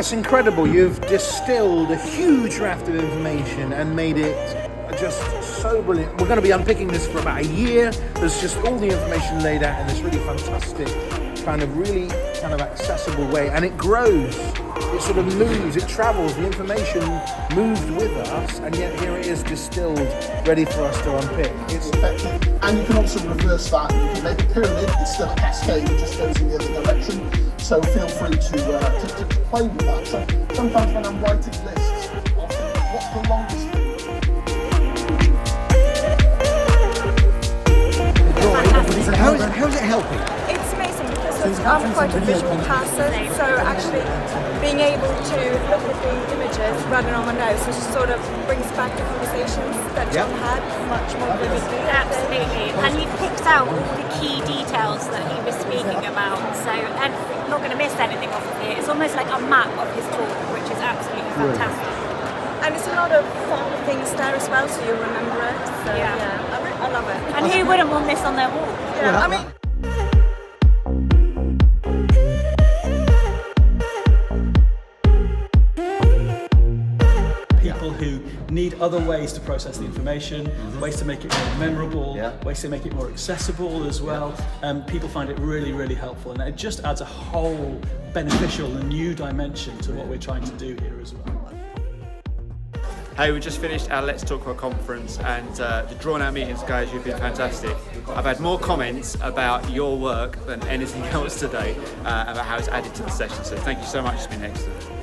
it's incredible. You've distilled a huge raft of information and made it just so brilliant. We're going to be unpicking this for about a year. There's just all the information laid out in this really fantastic, really accessible way, and it grows. It sort of moves, it travels, the information moved with us, and yet here it is distilled, ready for us to unpick. It's effective. And you can also reverse that. You can make a pyramid, it's still a cascade, it just goes in the other direction. So feel free to play with that. So sometimes when I'm writing lists, I'll think, what's the longest? How's it helping? It's amazing because I'm quite a visual person, so actually being able to look at the images rather than on my notes, it just sort of brings back the conversations that John had much more vividly. Absolutely, and you've picked out all the key details that he was speaking about, so and you're not going to miss anything off of here. It's almost like a map of his talk, which is absolutely fantastic. And it's a lot of fun things there as well, so you remember it. So, I love it. And who wouldn't want this on their wall? Yeah, I mean. People who need other ways to process the information, ways to make it more memorable, ways to make it more accessible as well. People find it really, really helpful, and it just adds a whole beneficial and new dimension to what we're trying to do here as well. Hey, we just finished our Let's Talk conference, and the drawn out meetings, guys, you've been fantastic. I've had more comments about your work than anything else today, about how it's added to the session, so thank you so much, it's been excellent.